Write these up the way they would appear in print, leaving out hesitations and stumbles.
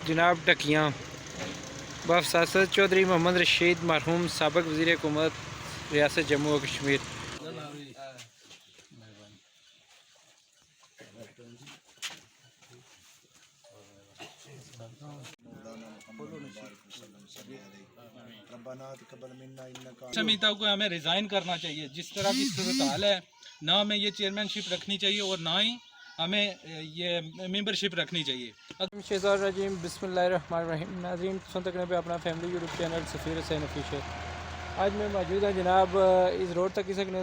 जनाब ढकियाँ बफ़सासत चौधरी मोहम्मद रशीद मरहूम साबिक़ वज़ीर हुकूमत रियासत जम्मू और कश्मीर। समीता को हमें रिज़ाइन करना चाहिए। जिस तरह की सूरत हाल है, ना हमें ये चेयरमैनशिप रखनी चाहिए और ना ही हमें ये मेंबरशिप रखनी चाहिए। रजीम बिस्मिल्लाहिर्रहमानिर्रहीम। नाज़रीन सुनते करने पे अपना family YouTube channel Safeer Hussain official. आज मैं मौजूद हूँ जनाब इस रोड तक ही सकने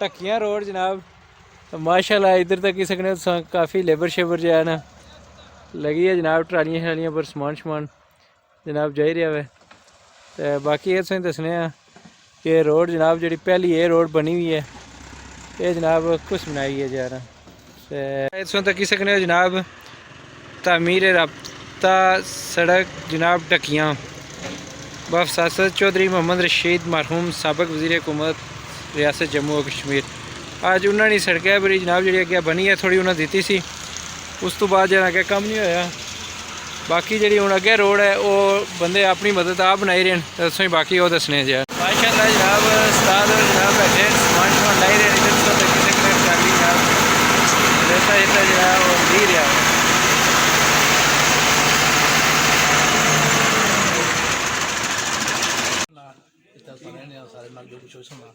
ढकियाँ रोड जनाब। तो माशाल्लाह इधर तक ही सकने काफ़ी लेबर शेबर जो है ना लगी है जनाब। ट्रालियाँ शालियाँ पर समान शमान जनाब जाई रहा है। तो बाकी ये तुसें दस्सने कि रोड जनाब जी पहली ये रोड बनी हुई है ये जनाब कुछ बनाई है जा रहा इतों तक सकने हो जनाब तामीर रब्ता सड़क जनाब ढकियाँ बफ़सासत चौधरी मोहम्मद रशीद मरहूम साबिक़ वज़ीर हुकूमत रियासत जम्मू और कश्मीर। आज उन्होंने सड़क है बड़ी जनाब जी अगे बनी है थोड़ी उन्हें दी सी उस तो बाद जरा अगे कम नहीं होया। बाकी जी हूँ अगे रोड है वो बंदे अपनी मदद आप बनाई रहे हैं। दसों बाकी वो दसने जा माशाअल्लाह जनाब उस्ताद जनाब बैठे समान समान लाई रहे हैं। जनाब रेता रेता जनाब वो दी रहा है। सारे नाल जो कुछ होना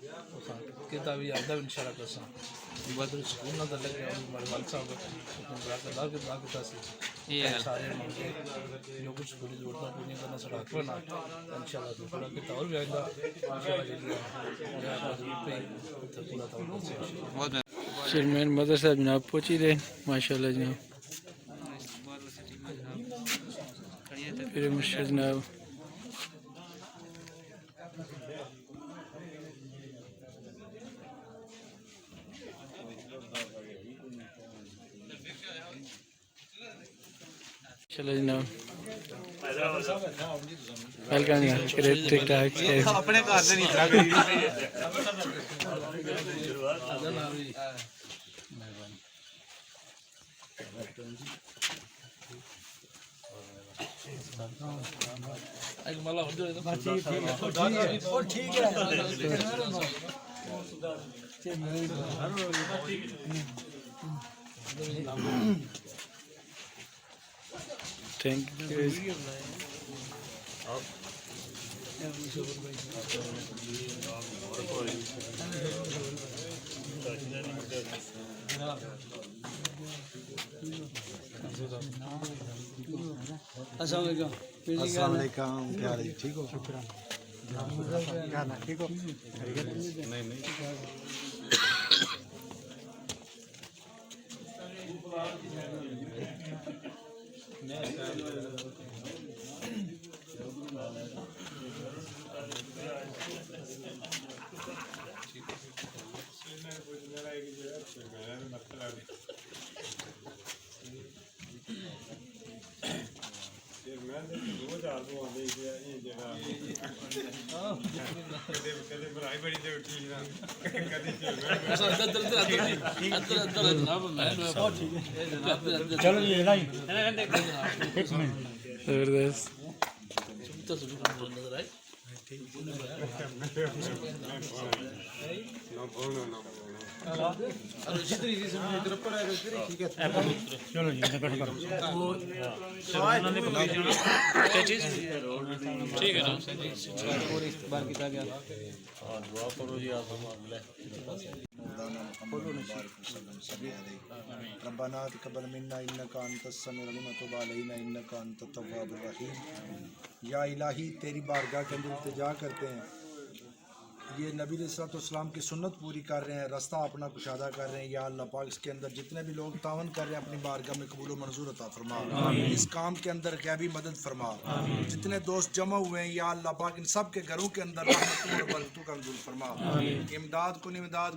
किता भी आदा इंशाल्लाह करसा बाद में स्कूल ना लग गया हमारे वाल साहब ने बड़ा के बात था ये सारे जो कुछ पूरी जरूरत पूरी करना सड़ा करना इंशाल्लाह तो पूरा के तौर भी आएगा इंशाल्लाह। चेयरमैन मदर साहब जनाब पहुँची रहे माशाल्लाह जनाब। फिर मुर्शिद जनाब चलो जनाब वेलकम ठीक ठाक अपने घर से नहीं इतना करी एक मला हो जाए तो ठीक है। Thank you. अस्सलाम वालेकुम क्या हाल है ठीक हो शुक्रिया ठीक हो नहीं चलो जी ठीक है और इस्तकबाल किया गया दुआ करो जी आप रब्बाना तक़ब्बल मिन्ना इन्नका अंतस समीउल अलीम व तुब अलैना इन्नका अंतत तव्वाबुर रहीम। या इलाही तेरी बारगाह के अंदर इल्तिजा करते हैं ये नबी अलैहिस्सलाम की सुन्नत पूरी कर रहे हैं रास्ता अपना कुशादा कर रहे हैं। या अल्लाह पाक इसके अंदर जितने भी लोग तावन कर रहे हैं अपनी बारगाह में कबूल मंजूर अता फरमा। इस काम के अंदर गैबी मदद फरमा। जितने दोस्त जमा हुए हैं या अल्लाह पाक इन सब के घरों के अंदर रहमतों और बरकतों का नज़ूल फरमा। इमदाद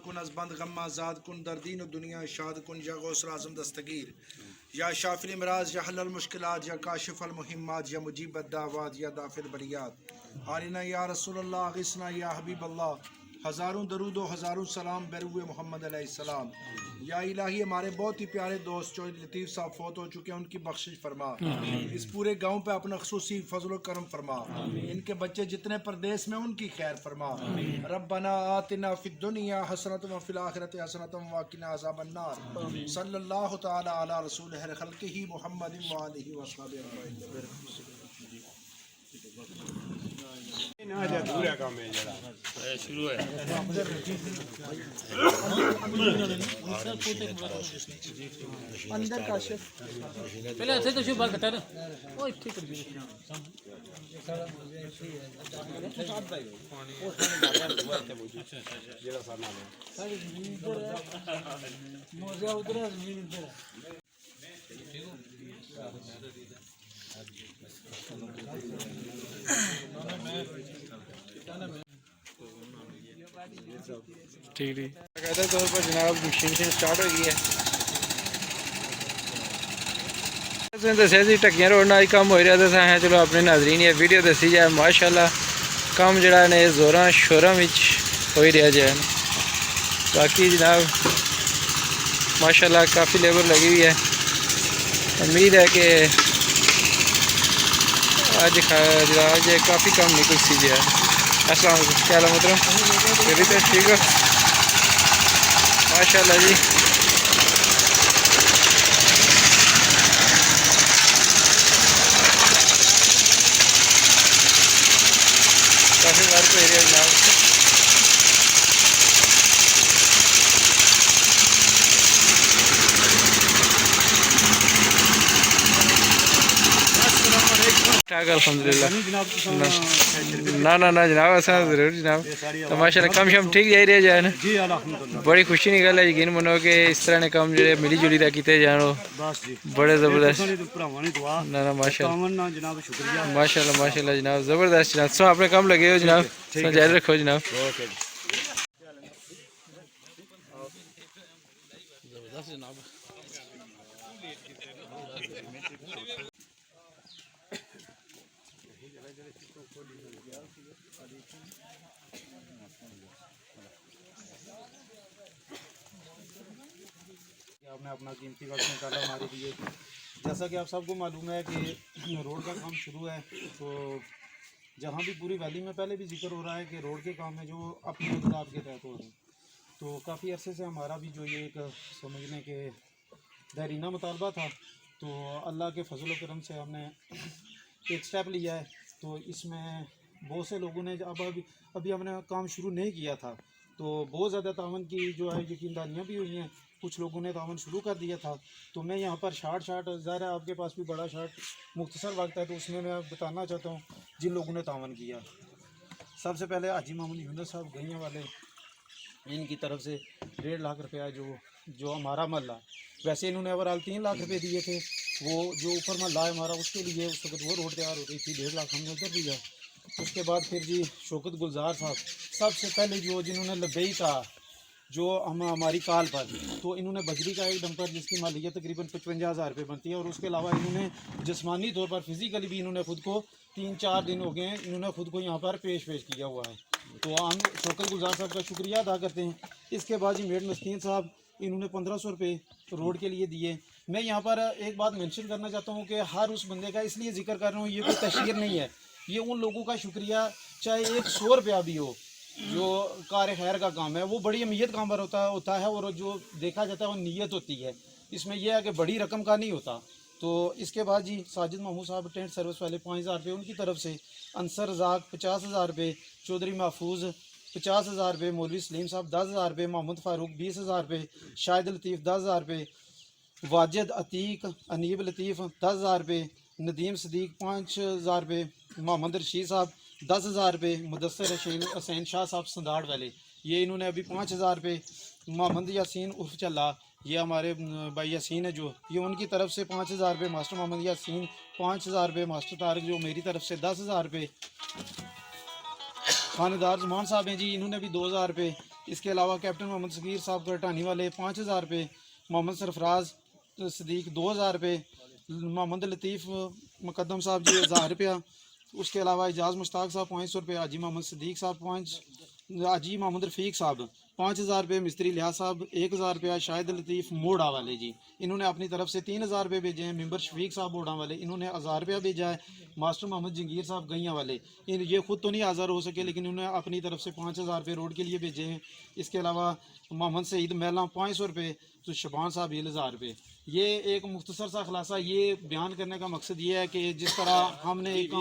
कुन अज़बंद गम्मा ज़ाद कुन दर्दीन दुनिया शाद कुन या गौसर आज़म दस्तगीर या शाफिल मराज या हल मुश्किलात या काशिफ मुहिम्मात या मुजीब दावात या दाफिल बरियात आलिना या रसूल अल्लाह अगिसना या हबीब अल्लाह हज़ारों दरूद व हज़ारों सलाम बरुए मोहम्मद अलैहिस्सलाम। या इलाही हमारे बहुत ही प्यारे दोस्त जो लतीफ़ साहब फौत हो चुके हैं उनकी बख्शिश फरमा, इस पूरे गांव पे अपना ख़ुसूसी फजल करम फरमा, इनके बच्चे जितने परदेश में उनकी खैर फरमा। रब्बना आतिना फिद दुनिया हसनतम व फिल आखिरति हसनतम व क़िना अज़ाबन्नार। सल्लल्लाहु तआला अला रसूलिहिल खल्क़िही मुहम्मदिन व आलिहि व अस्हाबिहि अजमईन। अंदर काशिफ पहले ऐसे तो शुभ बात करता है ना ओ ठीक है मोजा उधर है जमीन इधर है। ठीक ठीक कहते तौर पर जनाब मशीन स्टार्ट हो गई है। दसिया जी ढक्कियां रोड़ना अज कम हो रहा तो असें चलो अपने नाजरीन ये वीडियो दसी जाए। माशाअल्लाह कम जड़ा ने जोरां शोरां विच हो रहा जाए। बाकी जनाब माशाअल्लाह काफ़ी लेबर लगी हुई है। उम्मीद है कि आज काफ़ी कम निकल सी जाए। अस्सलाम वालेकुम, क्या हाल है मोहतरम? मेरी तो ठीक हो माशाअल्लाह जी। काफ़ी वर्क हो रहा है जनाब। ठाक अल्हम्दुलिल्लाह। ना ना ना जनाब असा जरूर जनाब। तो माशाल्लाह कम शम ठीक जाई रहा जाए ना। बड़ी खुशी की गल है, यकीन मनो कि इस तरह ने काम जो मिली जुली का किए जान बड़े ज़बरदस्त। ना ना माशाल्लाह माशाल्लाह माशाल्लाह जनाब ज़बरदस्त जनाब। सो अपने काम लगे हो जनाब, जारी रखो जनाब। आपने अपना कीमती वक्त निकाला हमारे लिए। जैसा कि आप सबको मालूम है कि रोड का काम शुरू है, तो जहाँ भी पूरी वैली में पहले भी जिक्र हो रहा है कि रोड के काम है जो अपने इंतजाम के तहत हो रहे हैं। तो काफ़ी अरसे से हमारा भी जो ये एक समझने के दरीना मुतालबा था, तो अल्लाह के फजल करम से हमने एक स्टेप लिया है। तो इसमें बहुत से लोगों ने अभी हमने काम शुरू नहीं किया था, तो बहुत ज़्यादा तावन की जो है यकीनदारियाँ भी हुई हैं। कुछ लोगों ने तावन शुरू कर दिया था। तो मैं यहाँ पर शार्ट ज़ाहिर है आपके पास भी बड़ा शार्ट मुख्तसर वक्त है, तो उसमें मैं बताना चाहता हूँ जिन लोगों ने तावन किया। सबसे पहले हाजी मोहम्मद यूनुस साहब गैया वाले, इनकी तरफ से 1.5 लाख रुपया जो हमारा महल्ला, वैसे इन्होंने ओवरऑल 3 लाख रुपये दिए थे। वो जो ऊपर महल्ला है हमारा उसके लिए उस वक्त वो रोड तैयार हो रही थी, 1.5 लाख हमने उधर दिया। उसके बाद फिर जी शौकत गुलजार साहब सबसे पहले जिन्होंने लबई का जो हमारी काल पर, तो इन्होंने बजरी का एक डंपर जिसकी मालियत तकरीबन 55,000 रुपये बनती है, और उसके अलावा इन्होंने जिस्मानी तौर पर फिज़िकली भी इन्होंने ख़ुद को 3-4 दिन हो गए हैं इन्होंने ख़ुद को यहाँ पर पेश किया हुआ है। तो हम शौकत गुलजार साहब का शुक्रिया अदा करते हैं। इसके बाद जी मेड मस्कीन साहब, इन्होंने 1500 रुपये रोड के लिए दिए। मैं यहाँ पर एक बात मेंशन करना चाहता हूँ कि हर उस बंदे का इसलिए जिक्र कर रहा हूँ, ये कोई तशहीर नहीं है, ये उन लोगों का शुक्रिया, चाहे 100 रुपया भी हो, जो कार खैर का काम है वो बड़ी अहमियत काम पर होता है, और जो देखा जाता है वो नीयत होती है। इसमें यह है कि बड़ी रकम का नहीं होता। तो इसके बाद जी साजिद महमूद साहब टेंट सर्विस वाले 5,000 रुपये उनकी तरफ से, अंसर रज़ाक 50,000 रुपये, चौधरी महफूज 50,000 रुपये, मौलवी सलीम साहब 10,000 रुपये, मोहम्मद फ़ारूक 20,000 रुपये, शाहिद लतीफ़ 10,000 रुपये, वाजिद अतीक अनीब लतीफ़ 10,000 रुपये, नदीम सदीक 5,000 रुपये, मोहम्मद रशीद साहब 10,000 रुपये, मुदस्सर हुसैन शाह साहब संदाड़ वाले ये इन्होंने अभी 5,000 रुपये, मोहम्मद यासीन उर्फ चल्ला ये हमारे भाई यासीन है जो, ये उनकी तरफ से 5,000 रुपये, मास्टर मोहम्मद यासीन 5,000 रुपये, मास्टर तारिक जो मेरी तरफ से 10,000 रुपये, खानेदार जमान साहब हैं जी इन्होंने भी 2,000 रुपये। इसके अलावा कैप्टन मोहम्मद सगीर साहब करटानी वाले 5,000 रुपये, मोहम्मद सरफराज सदीक 2,000 रुपये, मोहम्मद लतीफ़ मुकद्दम साहब जी 1,000 रुपया। उसके अलावा एजाज़ मुश्ताक साहब 500 रुपये, हाजी मोहम्मद सदीक साहब हाजी मोहम्मद रफ़ीक साहब 5,000 रुपये, मिस्त्री लिहाज साहब 1,000 रुपया, शाहिद लतीफ़ मोड़ा वाले जी इन्होंने अपनी तरफ से 3,000 रुपये भेजे हैं। मेंबर शफीक साहब मोड़ा वाले इन्होंने 1,000 रुपया भेजा है। मास्टर मोहम्मद जंगीर साहब गैया वाले ये खुद तो नहीं हाज़िर हो सके, लेकिन इन्होंने अपनी तरफ से 5,000 रुपये रोड के लिए भेजे हैं। इसके अलावा मोहम्मद सईद महला 500 रुपये, तो शबान साहब 1,000 रुपये। ये एक मुख्तसर सा खुलासा ये बयान करने का मकसद ये है कि जिस तरह हमने एक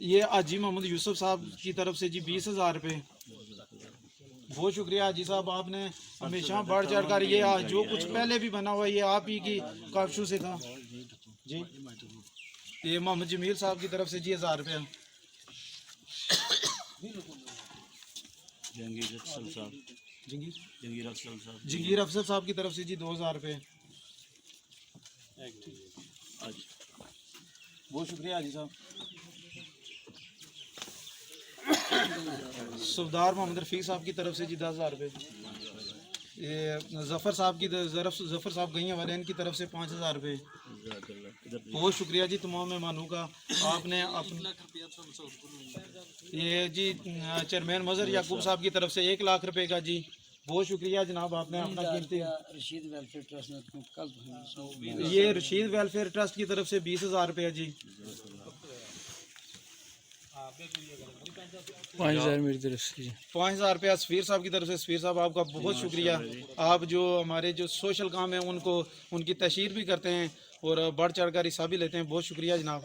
ये हाजी मोहम्मद यूसुफ साहब की तरफ से जी 20,000 रुपये। बहुत शुक्रिया हाजी साहब, आपने हमेशा बढ़ चढ़ कर ये जो कुछ पहले भी बना हुआ ये आप ही की काबशों से था जी। ये मोहम्मद जमील साहब की तरफ से जी 1,000 रुपया। जंगीर अफसर साहब की तरफ से जी 2,000 रुपये। बहुत शुक्रिया हाजी साहब। सुबदार मोहम्मद रफ़ीक साहब की तरफ से जी 10,000 रुपये। ये जफ़र साहब की जफ़र साहब गई वाले इनकी तरफ से 5,000 रुपये। बहुत शुक्रिया जी तमाम मेहमानों का। आपने ये जी चेयरमैन मज़हर याकूब साहब की तरफ से 1 लाख रुपये का जी। बहुत शुक्रिया जनाब, आपने अपना कीमती रशीद वेलफेयर ट्रस्ट ने कल ये रशीद वेलफेयर ट्रस्ट की तरफ से 20,000 रुपये जी। 5,000 मेरी तरफ से जी। 5,000 रुपया सफ़ीर साहब की तरफ से। सफ़ीर साहब आपका बहुत शुक्रिया। आप जो हमारे जो सोशल काम है उनको उनकी तशहीर भी करते हैं और बढ़ चढ़ कर हिस्सा भी लेते हैं। बहुत शुक्रिया जनाब।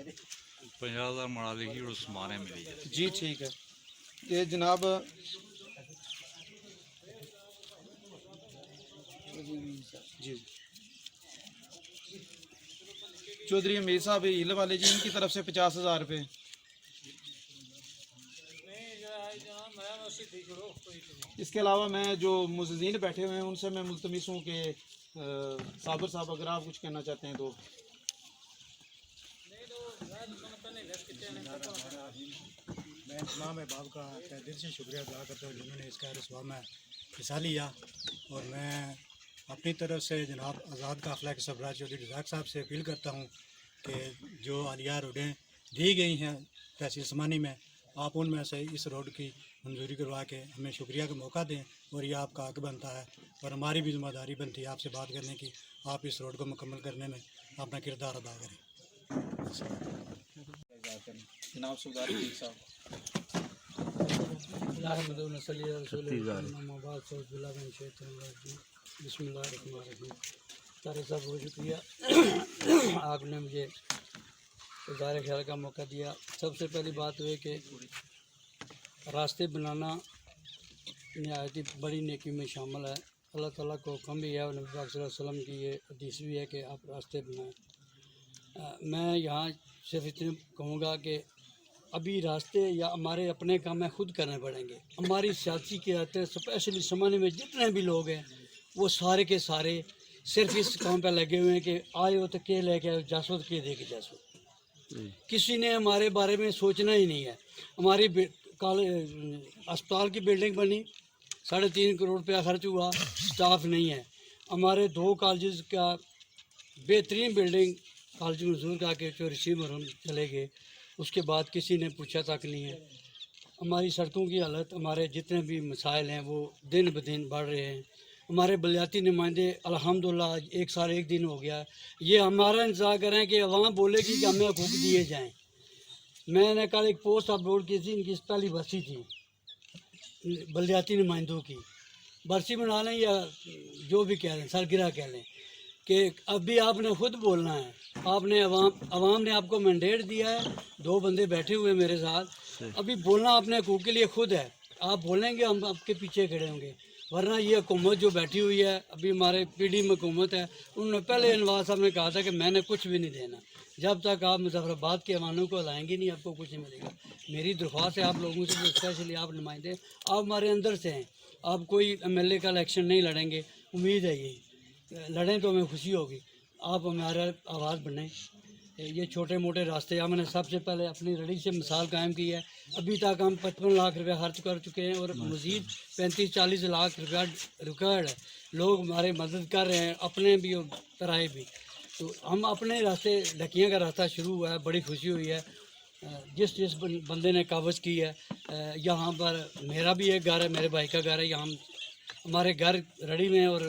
50,000 मरा लिखी और उस्माने मिली है जी ठीक है। ये जनाब जी चौधरी अमीर साहब हिल वाले जी इनकी तरफ से 50,000 रुपये। इसके अलावा मैं जो मुज़ीन बैठे हुए हैं उनसे मैं मुल्तमिस हूँ कि साबिर साहब अगर आप कुछ कहना चाहते हैं तो। मैं तमाम अहबाब का तहे दिल से शुक्रिया अदा करता हूँ जिन्होंने इसका रसवा में हिस्सा लिया। और मैं अपनी तरफ से जनाब आज़ाद काफ़िला के सरबराह चौधरी रज़ाक साहब से अपील करता हूँ कि जो आलिया रोडें दी गई हैं तहसील समानी में, आप उनमें से इस रोड की मंजूरी करवा के हमें शुक्रिया का मौका दें। और ये आपका हक बनता है और हमारी भी जिम्मेदारी बनती है आपसे बात करने की। आप इस रोड को मुकम्मल करने में अपना किरदार अदा करें। जनाब सुबदार साहब सारे साहब बहुत शुक्रिया आपने मुझे इज़हार ख्याल का मौका दिया। सबसे पहली बात हुई कि रास्ते बनाना नहायत ही बड़ी नेकी में शामिल है। अल्लाह ताला को हुक्म भी है और नबी पाक सल्लल्लाहु अलैहि वसल्लम की ये हदीस भी है कि आप रास्ते बनाएं। मैं यहाँ सिर्फ इतने कहूँगा कि अभी रास्ते या हमारे अपने काम है खुद करने पड़ेंगे। हमारी सियासी क़यादत स्पेशली समाने में जितने भी लोग हैं वो सारे के सारे सिर्फ इस काम पर लगे हुए हैं कि आए हो तो के लेके आए, जासो तो के दे के जासो। किसी ने हमारे बारे में सोचना ही नहीं है। हमारी अस्पताल की बिल्डिंग बनी, 3.5 करोड़ रुपया खर्च हुआ, स्टाफ नहीं है। हमारे 2 कॉलेज का बेहतरीन बिल्डिंग कॉलेज मंजूर करके जो रिसीव मरहूम चले गए, उसके बाद किसी ने पूछा तक नहीं है। हमारी सड़कों की हालत, हमारे जितने भी मसाइल हैं वो दिन ब दिन बढ़ रहे हैं। हमारे बलियाती नुमाइंदे अल्हम्दुलिल्लाह 1 साल 1 दिन हो गया, ये हमारा इंतज़ार कर रहे हैं कि अवाम बोलेगी कि हमें हकूक़ दिए जाएँ। मैंने कल एक पोस्ट अपलोड की थी, इनकी पहली बरसी थी बलियाती नुमाइंदों की। बरसी बना लें या जो भी कह लें, सरगिरा कह लें, कि अभी आपने खुद बोलना है। आपने अवाम ने आपको मैंडेट दिया है, 2 बंदे बैठे हुए मेरे साथ। अभी बोलना आपने हकूक़ के लिए खुद है। आप बोलेंगे हम आपके पीछे खड़े होंगे, वरना ये हुकूमत जो बैठी हुई है, अभी हमारे पीडी में हुकूमत है, उन्होंने पहले अनवार साहब ने कहा था कि मैंने कुछ भी नहीं देना। जब तक आप मुजफ्फराबाद के अवानों को लाएंगे नहीं आपको कुछ नहीं मिलेगा। मेरी दरख्वास्त है आप लोगों से, स्पेशली आप नुमाइंदे, आप हमारे अंदर से हैं। आप कोई MLA का इलेक्शन नहीं लड़ेंगे, उम्मीद है यही, लड़ें तो हमें खुशी होगी। आप हमारा आवाज़ बनें। ये छोटे मोटे रास्ते हमने सबसे पहले अपनी रड़ी से मिसाल कायम की है। अभी तक हम 55 लाख रुपया खर्च कर चुके हैं और मज़ीद 35-40 लाख रुपया रिकॉर्ड है। लोग हमारे मदद कर रहे हैं, अपने भी और पराए भी। तो हम अपने रास्ते ढकियाँ का रास्ता शुरू हुआ है, बड़ी खुशी हुई है। जिस जिस बंदे ने काबज़ की है, यहाँ पर मेरा भी एक घर है, मेरे भाई का घर है, यहाँ हमारे घर रड़ी में और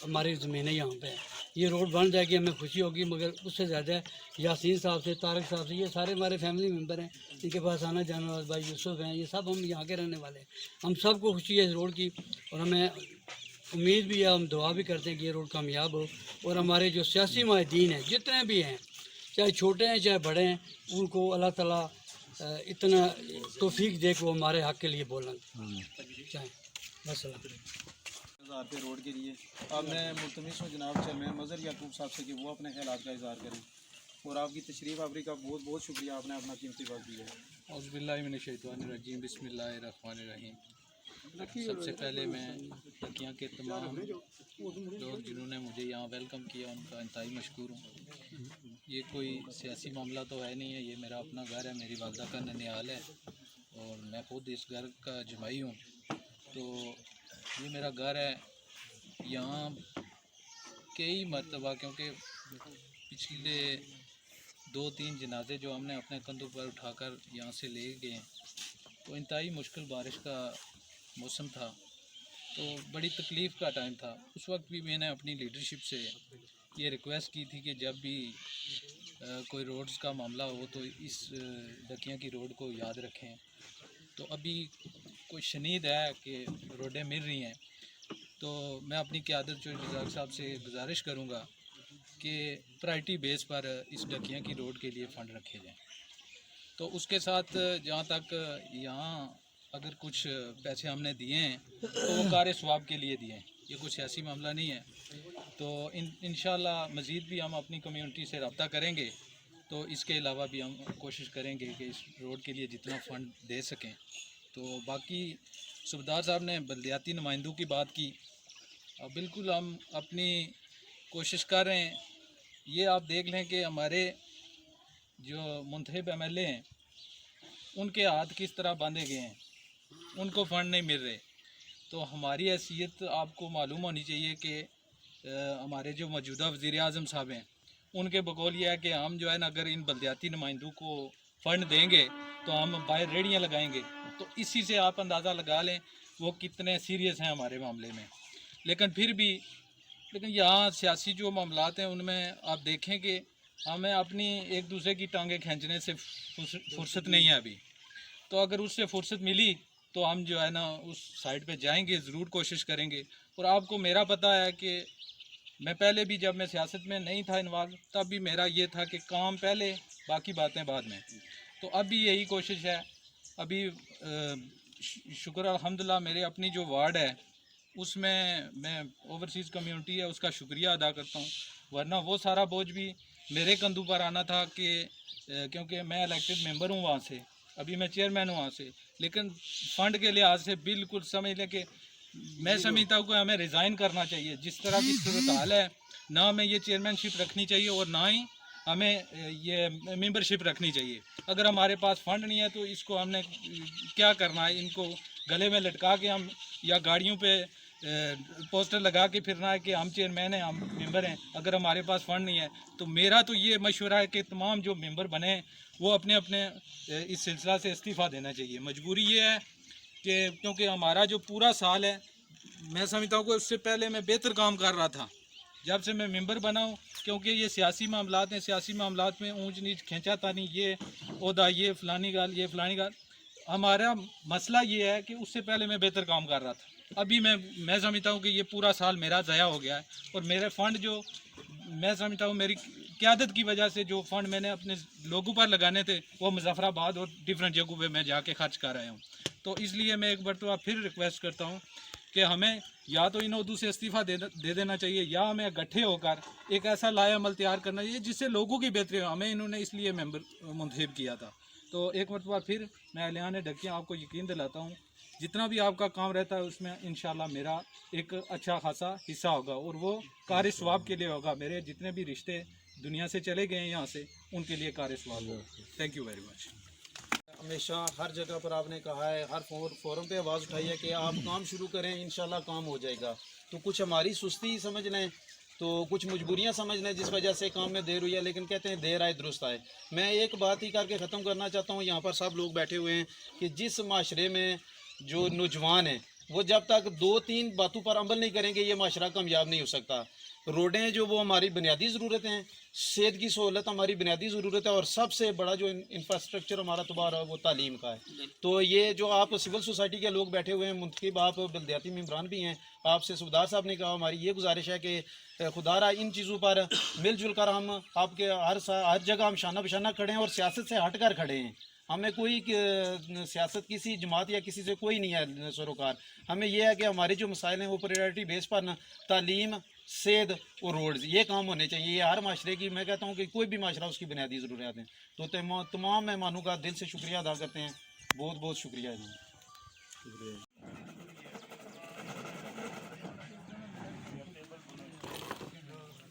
हमारी ज़मीनें यहाँ पे हैं। ये रोड बन जाएगी हमें खुशी होगी, मगर उससे ज़्यादा यासीन साहब से, तारक साहब से, ये सारे हमारे फैमिली मेम्बर हैं, इनके पास आना जाना वाले भाई यूसुफ हैं, ये सब हम यहाँ के रहने वाले हैं। हम सबको खुशी है इस रोड की और हमें उम्मीद भी है, हम दुआ भी करते हैं कि ये रोड कामयाब हो और हमारे जो सियासी माहिदीन हैं जितने भी हैं, चाहे छोटे हैं चाहे बड़े हैं, उनको अल्लाह ताला इतना तौफीक दे कि वो हमारे हक़ के लिए बोलें चाहें। बस इज़हार पे रोड के लिए अब मैं मुल्तमिस हूँ जनाब चेयरमैन मज़हर याकूब साहब से कि वो अपने ख्यालात का इज़हार करें और आपकी तशरीफ़ आवरी का बहुत बहुत शुक्रिया, आपने अपना कीमती वक्त दिया है। औज़ुबिल्लाहिमिनश्शैतानिर्रजीम बिस्मिल्लाहिर्रहमानिर्रहीम। सबसे पहले मैं तकिया के तमाम लोग जिन्होंने मुझे यहाँ वेलकम किया उनका इंतहाई मशकूर हूँ। ये कोई सियासी मामला तो है नहीं है, ये मेरा अपना घर है, मेरी वालदा का ननिहाल है और मैं खुद इस घर का जमाई हूँ। तो ये मेरा घर है। यहाँ कई मरतबा, क्योंकि पिछले 2-3 जनाजे जो हमने अपने कंधों पर उठाकर यहाँ से ले गए, तो इंतहाई मुश्किल बारिश का मौसम था, तो बड़ी तकलीफ़ का टाइम था। उस वक्त भी मैंने अपनी लीडरशिप से ये रिक्वेस्ट की थी कि जब भी कोई रोड्स का मामला हो तो इस डकिया की रोड को याद रखें। तो अभी कोई शनीद है कि रोडें मिल रही हैं, तो मैं अपनी क़यादत जो रज़ाक साहब से गुजारिश करूँगा कि प्रायोरिटी बेस पर इस डकिया की रोड के लिए फ़ंड रखे जाएँ। तो उसके साथ जहाँ तक यहाँ अगर कुछ पैसे हमने दिए हैं तो वो कार स्वाब के लिए दिए हैं, ये कुछ सियासी मामला नहीं है। तो इंशाल्लाह मज़ीद भी हम अपनी कम्युनिटी से रब्ता करेंगे, तो इसके अलावा भी हम कोशिश करेंगे कि इस रोड के लिए जितना फ़ंड दे सकें। तो बाकी सूबेदार साहब ने बल्दियाती नुमाइंदों की बात की, अब बिल्कुल हम अपनी कोशिश कर रहे हैं। ये आप देख लें कि हमारे जो मुंतखब MLA हैं उनके हाथ किस तरह बांधे गए हैं, उनको फ़ंड नहीं मिल रहे। तो हमारी हैसियत आपको मालूम होनी चाहिए कि हमारे जो मौजूदा वज़ीर आज़म साहब हैं उनके बकौल ये है कि हम जो है ना, अगर इन बल्दियाती नुमाइंदों को फ़ंड देंगे तो हम बाहर रेड़ियाँ लगाएंगे। तो इसी से आप अंदाज़ा लगा लें वो कितने सीरियस हैं हमारे मामले में। लेकिन यहाँ सियासी जो मामलात हैं उनमें आप देखें कि हमें अपनी एक दूसरे की टांगें खींचने से फुर्सत नहीं है अभी। तो अगर उससे फुर्सत मिली तो हम जो है ना उस साइड पे जाएंगे, ज़रूर कोशिश करेंगे। और आपको मेरा पता है कि मैं पहले भी, जब मैं सियासत में नहीं था इन्वॉल्व, तब भी मेरा ये था कि काम पहले बाकी बातें बाद में। तो अब भी यही कोशिश है। अभी शुक्र अल्हम्दुलिल्लाह मेरे अपनी जो वार्ड है उसमें मैं ओवरसीज़ कम्युनिटी है उसका शुक्रिया अदा करता हूँ, वरना वो सारा बोझ भी मेरे कंधों पर आना था कि क्योंकि मैं इलेक्टेड मेंबर हूँ वहाँ से, अभी मैं चेयरमैन हूँ वहाँ से। लेकिन फ़ंड के लिहाज से बिल्कुल समझ लें कि मैं समझता हूँ कि हमें रिज़ाइन करना चाहिए। जिस तरह की सूरत हाल है, ना हमें ये चेयरमैनशिप रखनी चाहिए और ना ही हमें ये मेंबरशिप रखनी चाहिए। अगर हमारे पास फ़ंड नहीं है तो इसको हमने क्या करना है, इनको गले में लटका के हम या गाड़ियों पे पोस्टर लगा के फिरना है कि हम चेयरमैन हैं, हम मेंबर हैं। अगर हमारे पास फ़ंड नहीं है तो मेरा तो ये मशवरा है कि तमाम जो मेंबर बने हैं वो अपने अपने इस सिलसिला से इस्तीफ़ा देना चाहिए। मजबूरी ये है कि क्योंकि हमारा जो पूरा साल है, मैं समझता हूँ कि उससे पहले मैं बेहतर काम कर रहा था जब से मैं मेंबर बना हूँ। क्योंकि ये सियासी मामलात हैं, सियासी मामलात में ऊंच नीच खींचातानी, ये ओहदा, ये फ़लानी गाल, ये फ़लानी गाल। हमारा मसला ये है कि उससे पहले मैं बेहतर काम कर रहा था। अभी मैं समझता हूँ कि ये पूरा साल मेरा ज़ाया हो गया है और मेरे फ़ंड जो मैं समझता हूँ मेरी क़यादत की वजह से जो फ़ंड मैंने अपने लोगों पर लगाने थे वो मुजफ्फराबाद और डिफरेंट जगहों पे मैं जाके खर्च कर रहा हूँ। तो इसलिए मैं एक मरतबा फिर रिक्वेस्ट करता हूँ कि हमें या तो इन ओहदों से इस्तीफ़ा दे देना चाहिए या हमें इकट्ठे होकर एक ऐसा लाएअमल तैयार करना चाहिए जिससे लोगों की बेहतरी हो। हमें इन्होंने इसलिए मेंबर मुंतखब किया था। तो एक मरतबा फिर मैं अहलियान डकिया आपको यकीन दिलाता हूँ जितना भी आपका काम रहता है उसमें इंशाल्लाह मेरा एक अच्छा खासा हिस्सा होगा और वो कार सवाब के लिए होगा। मेरे जितने भी रिश्ते दुनिया से चले गए हैं यहाँ से, उनके लिए कार सवाब होगा। Thank you very much. हमेशा हर जगह पर आपने कहा है, हर फोरम पे आवाज़ उठाई है कि आप काम शुरू करें, इंशाल्लाह काम हो जाएगा। तो कुछ हमारी सुस्ती समझ लें तो कुछ मजबूरियां समझ लें जिस वजह से काम में देर हुई है, लेकिन कहते हैं देर आए दुरुस्त आए। मैं एक बात ही करके ख़त्म करना चाहता हूँ, यहाँ पर सब लोग बैठे हुए हैं कि जिस माशरे में जो नौजवान हैं वो जब तक 2-3 बातों पर अमल नहीं करेंगे ये माशरा कामयाब नहीं हो सकता। रोडें जो वो हमारी बुनियादी ज़रूरतें हैं, सेहत की सहूलत हमारी बुनियादी ज़रूरत है, और सबसे बड़ा जो इंफ्रास्ट्रक्चर हमारा तबाह है वो तालीम का है। तो ये जो आप सिविल सोसाइटी के लोग बैठे हुए हैं, मुंतखब आप बल्दियाती मेम्बरान भी हैं, आपसे सूबेदार साहब ने कहा, हमारी ये गुजारिश है कि खुदारा इन चीज़ों पर मिलजुल कर हम आपके हर जगह हम शाना बशाना खड़े हैं और सियासत से हट कर खड़े हैं। हमें कोई सियासत किसी जमात या किसी से कोई नहीं है सरोकार। हमें यह है कि हमारे जो मसाइल हैं वो प्रायोरिटी बेस पर ना तालीम, सेहत और रोड्स, ये काम होने चाहिए। ये हर माशरे की, मैं कहता हूँ कि कोई भी माशरा उसकी बुनियादी ज़रूरियात हैं। तो तमाम मेहमानों का दिल से शुक्रिया अदा करते हैं। बहुत बहुत शुक्रिया जी।